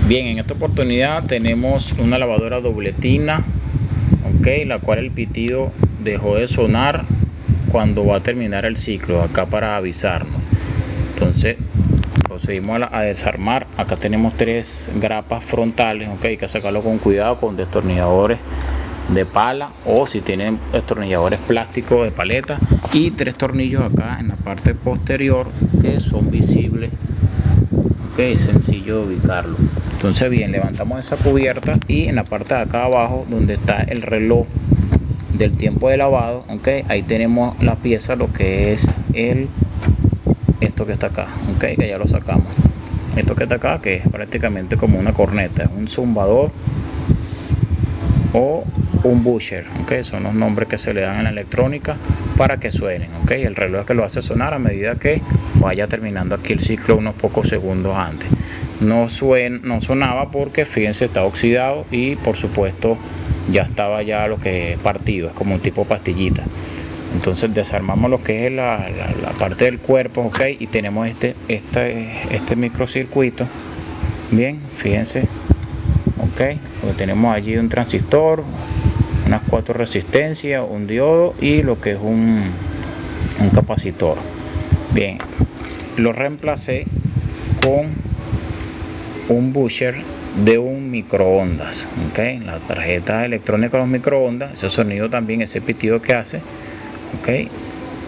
Bien, en esta oportunidad tenemos una lavadora dobletina, ok, la cual el pitido dejó de sonar cuando va a terminar el ciclo, acá para avisarnos. Entonces procedimos a desarmar. Acá tenemos 3 grapas frontales, ok, hay que sacarlo con cuidado con destornilladores de pala, o si tienen destornilladores plásticos de paleta, y 3 tornillos acá en la parte posterior que son visibles, ok, es sencillo de ubicarlo. Entonces bien, levantamos esa cubierta y en la parte de acá abajo donde está el reloj del tiempo de lavado, ok, ahí tenemos la pieza, lo que es esto que está acá, ok, que ya lo sacamos. Esto que está acá, que es prácticamente como una corneta, es un zumbador o un busher, ok, son los nombres que se le dan en la electrónica para que suenen, ok. El reloj es que lo hace sonar a medida que vaya terminando aquí el ciclo unos pocos segundos antes. No sonaba porque fíjense, está oxidado y por supuesto ya estaba ya lo que es partido, es como un tipo pastillita. Entonces desarmamos lo que es la parte del cuerpo, ok, y tenemos este microcircuito. Bien, fíjense, ok, porque tenemos allí un transistor, unas 4 resistencias, un diodo y lo que es un capacitor. Bien, lo reemplacé con un busher de un microondas, ok, la tarjeta electrónica de los microondas, ese sonido también, ese pitido que hace, ok,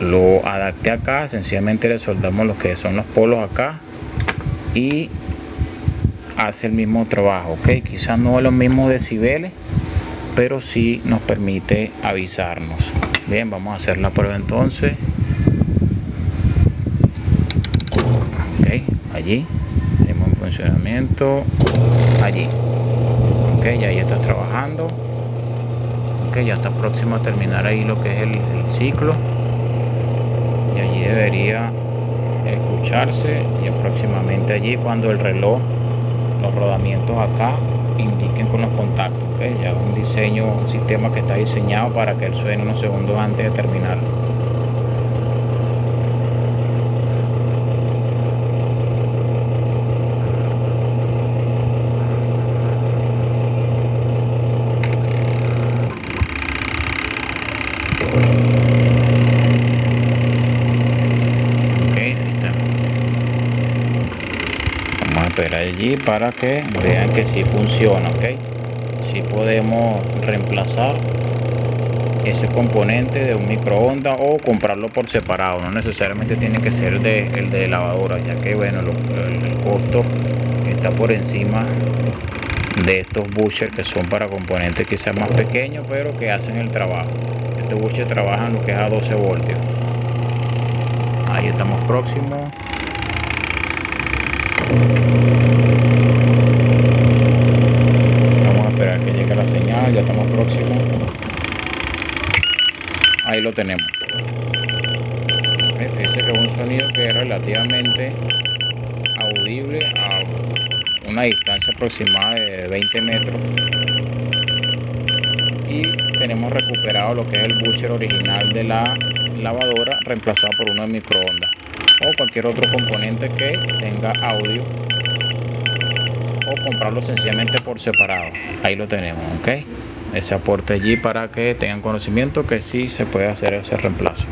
lo adapté acá. Sencillamente le soldamos lo que son los polos acá y hace el mismo trabajo, ok, quizás no los mismos decibeles, pero sí nos permite avisarnos. Bien, vamos a hacer la prueba entonces. Ok, allí tenemos en funcionamiento, allí, ok, ya ahí está trabajando, ok, ya está próximo a terminar ahí lo que es el ciclo, y allí debería escucharse, y próximamente allí cuando el reloj, los rodamientos acá indiquen con los contactos, okay, ya un diseño, un sistema que está diseñado para que él suene unos segundos antes de terminar. Okay, ahí está. Vamos a esperar allí para que vean que sí funciona, ok. Sí podemos reemplazar ese componente de un microondas o comprarlo por separado, no necesariamente tiene que ser el de lavadora, ya que bueno, el costo está por encima de estos bushers que son para componentes quizás más pequeños pero que hacen el trabajo. Estos bushers trabajan lo que es a 12 voltios. Ahí estamos próximos. Vamos a esperar que llegue la señal, ya estamos próximos. Ahí lo tenemos. Fíjense que es un sonido que es relativamente audible a una distancia aproximada de 20 metros. Y tenemos recuperado lo que es el busher original de la lavadora, reemplazado por uno de microondas o cualquier otro componente que tenga audio, o comprarlo sencillamente por separado. Ahí lo tenemos, ok, ese aporte allí para que tengan conocimiento que sí se puede hacer ese reemplazo.